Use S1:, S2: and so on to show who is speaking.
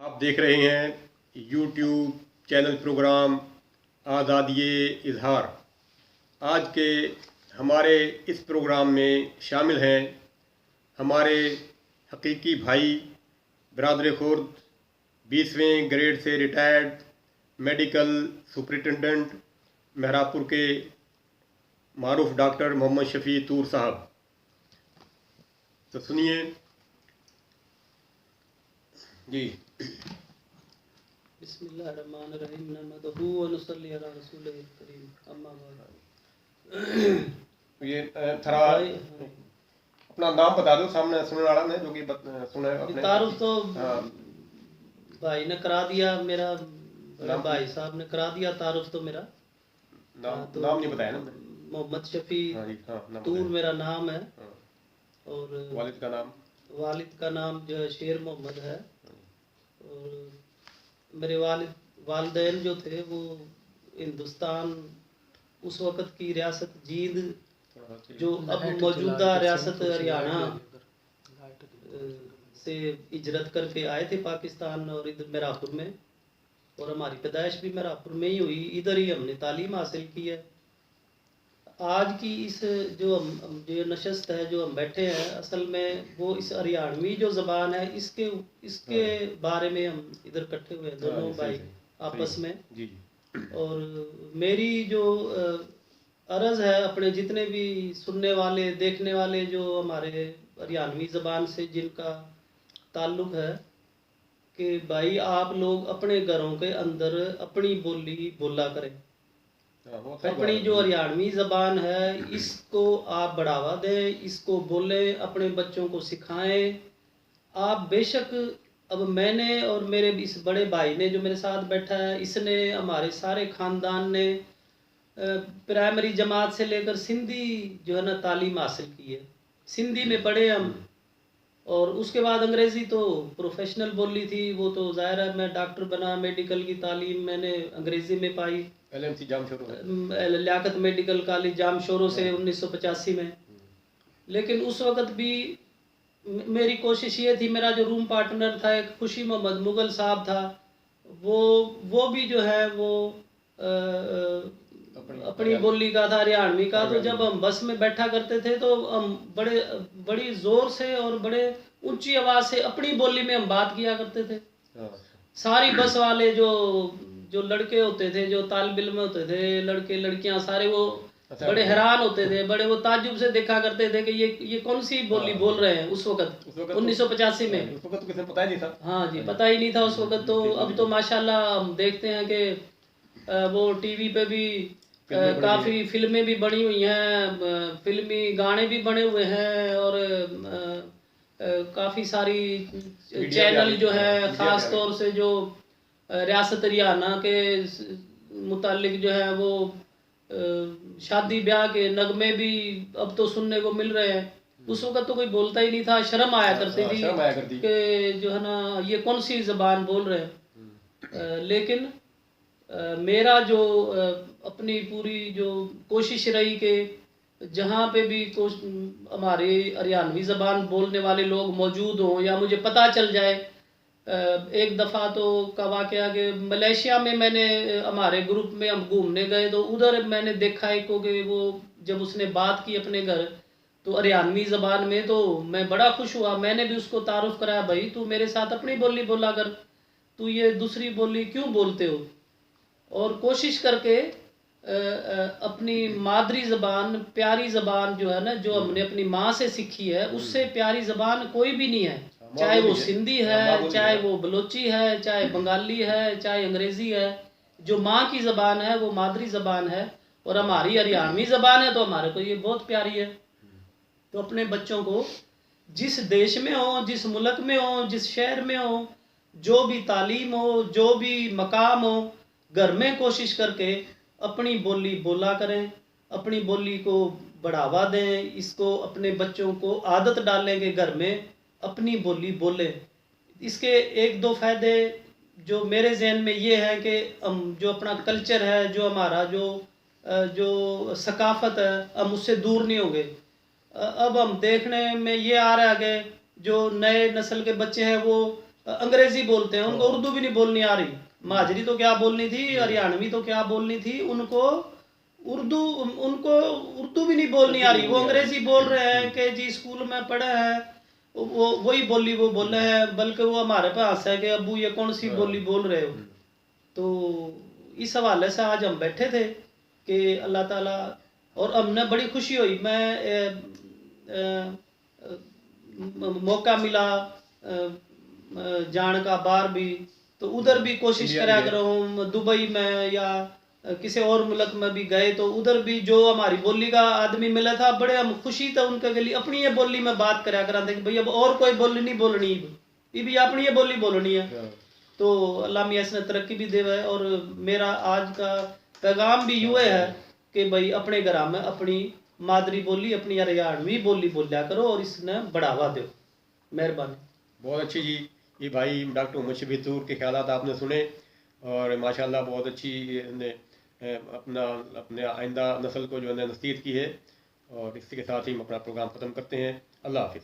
S1: आप देख रहे हैं यूट्यूब चैनल प्रोग्राम आज़ादी इज़हार। आज के हमारे इस प्रोग्राम में शामिल हैं हमारे हकीकी भाई बरादर खुर्द 20वें ग्रेड से रिटायर्ड मेडिकल सुपरिटेंडेंट मेहरापुर के मारूफ डॉक्टर मोहम्मद शफी तूर साहब। तो सुनिए जी।
S2: बिस्मिल्लाहिर्रहमानिर्रहीम नहमदुहु व नुसल्ली अला रसूलिहिल करीम अम्मा बाद।
S1: ये थोड़ा अपना नाम बता दो सामने सुनने वाला ने जो कि सुने अपने
S2: तारुफ तो भाई ने करा दिया, मेरा भाई साहब ने करा दिया तारुफ। तो मेरा
S1: नाम नहीं बताया ना।
S2: मोहम्मद शफी तूर मेरा नाम है। और वालिद का नाम जो है शेर मोहम्मद है। और मेरे वालिदैन जो थे वो हिंदुस्तान उस वक़्त की रियासत जींद जो अब मौजूदा रियासत हरियाणा से हिजरत करके आए थे पाकिस्तान, और इधर मेहरापुर में, और हमारी पैदाइश भी मेहरापुर में ही हुई, इधर ही हमने तालीम हासिल की है। आज की इस जो नशस्त है जो हम बैठे हैं, असल में वो इस हरियाणवी जो ज़बान है इसके बारे में हम इधर इकट्ठे हुए हैं दोनों भाई आपस में। और मेरी जो अर्ज़ है अपने जितने भी सुनने वाले देखने वाले जो हमारे हरियाणवी ज़बान से जिनका ताल्लुक़ है, कि भाई आप लोग अपने घरों के अंदर अपनी बोली बोला करें। अपनी जो हरियाणवी ज़बान है इसको आप बढ़ावा दें, इसको बोलें, अपने बच्चों को सिखाएं। आप बेशक अब मैंने और मेरे इस बड़े भाई ने जो मेरे साथ बैठा है, इसने हमारे सारे ख़ानदान ने प्राइमरी जमात से लेकर सिंधी जो है ना तालीम हासिल की है, सिंधी में पढ़े हम। और उसके बाद अंग्रेज़ी तो प्रोफेशनल बोली थी, वो तो ज़ाहिर है मैं डॉक्टर बना, मेडिकल की तालीम मैंने अंग्रेज़ी में पाई, लियाकत मेडिकल कॉलेज जामशोरो से 1985 में। लेकिन उस वक़्त भी मेरी कोशिश ये थी, मेरा जो रूम पार्टनर था एक खुशी मोहम्मद मुग़ल साहब था, वो भी जो है वो अपनी बोली का था, हरियाणवी का। तो जब हम बस में बैठा करते थे तो हम बड़ी ज़ोर से और बड़े ऊंची आवाज़ से अपनी बोली में हम बात किया करते थे। सारी बस वाले जो लड़के होते थे, जो तालिब इल्म होते थे, लड़के लड़कियां सारे वो बड़े हैरान होते थे, बड़े वो ताज्जुब से देखा करते थे कि ये कौन सी बोली बोल रहे हैं। उस वक़्त 1985 में
S1: उस वक़्त तो किसी पता ही नहीं था।
S2: हाँ जी, पता ही नहीं था उस वक़्त। तो अब तो माशाल्लाह हम देखते हैं कि वो टीवी पे भी काफ़ी फिल्में भी बनी हुई हैं, फिल्मी गाने भी बने हुए हैं, और काफ़ी सारी चैनल जो है ख़ास तौर से जो रियासत हरियाणा के मुतालिक जो है वो शादी ब्याह के नगमे भी अब तो सुनने को मिल रहे हैं। उस वक़्त तो कोई बोलता ही नहीं था, शर्म आया करती थी कि जो है ना ये कौन सी ज़बान बोल रहे हैं। लेकिन मेरा जो अपनी पूरी जो कोशिश रही कि जहाँ पे भी हमारे हरियाणवी ज़बान बोलने वाले लोग मौजूद हों या मुझे पता चल जाए। एक दफ़ा तो का वाक़या कि मलेशिया में मैंने हमारे ग्रुप में हम घूमने गए, तो उधर मैंने देखा एक को कि वो जब उसने बात की अपने घर तो हरियाणवी ज़बान में, तो मैं बड़ा खुश हुआ। मैंने भी उसको तारुफ़ कराया, भाई तू मेरे साथ अपनी बोली बोला कर, तू ये दूसरी बोली क्यों बोलते हो। और कोशिश करके अपनी मादरी ज़बान, प्यारी ज़बान जो है ना, जो हमने अपनी माँ से सीखी है, उससे प्यारी ज़बान कोई भी नहीं है। चाहे वो सिंधी है, चाहे वो बलोची है, चाहे बंगाली है, चाहे अंग्रेज़ी है। जो माँ की ज़बान है वो मादरी ज़बान है, और हमारी हरियाणवी ज़बान है तो हमारे को ये बहुत प्यारी है। तो अपने बच्चों को जिस देश में हो, जिस मुल्क में हो, जिस शहर में हो, जो भी तालीम हो, जो भी मकाम हो, घर में कोशिश करके अपनी बोली बोला करें, अपनी बोली को बढ़ावा दें, इसको अपने बच्चों को आदत डालें कि घर में अपनी बोली बोलें। इसके एक दो फ़ायदे जो मेरे जहन में ये है कि हम जो अपना कल्चर है, जो हमारा जो सकाफ़त है, हम उससे दूर नहीं होंगे। अब हम देखने में ये आ रहा है कि जो नए नस्ल के बच्चे हैं वो अंग्रेजी बोलते हैं, उनको उर्दू भी नहीं बोलनी आ रही। माजरी तो क्या बोलनी थी, हरियाणवी तो क्या बोलनी थी, उनको उर्दू भी नहीं बोलनी आ रही। वो अंग्रेजी बोल रहे हैं कि जी स्कूल में पढ़े हैं, वो वही बोली वो बोल रहे हैं, बल्कि वो हमारे पे हंस है कि अब्बू ये कौन सी बोली बोल रहे हो। तो इस हवाले से आज हम बैठे थे कि अल्लाह ताला, और हमने बड़ी खुशी हुई, मैं मौका मिला जान का बाहर भी, तो उधर भी कोशिश करा कर रहा हूँ, दुबई में या किसी और मुल्क में भी गए तो उधर भी जो हमारी बोली का आदमी मिला था, बड़े हम खुशी था उनके लिए, अपनी ये बोली में बात करा करा थे कि भाई अब और कोई बोली नहीं बोलनी, ये भी अपनी ये बोली बोलनी है। तो अल्लाह मियाँ इसने तरक्की भी दे है। और मेरा आज का पैगाम भी यूँ है कि भाई अपने घर में अपनी मादरी बोली, अपनी हरियाणवी बोली बोलिया करो और इसने बढ़ावा दो। मेहरबानी।
S1: बहुत अच्छी जी, ये भाई डॉक्टर मोहम्मद शफी तूर के ख्यालात आपने सुने, और माशाल्लाह बहुत अच्छी ने अपने आइंदा नस्ल को जो है नसीहत की है। और इसी के साथ ही हम अपना प्रोग्राम ख़त्म करते हैं। अल्लाह हाफिज़।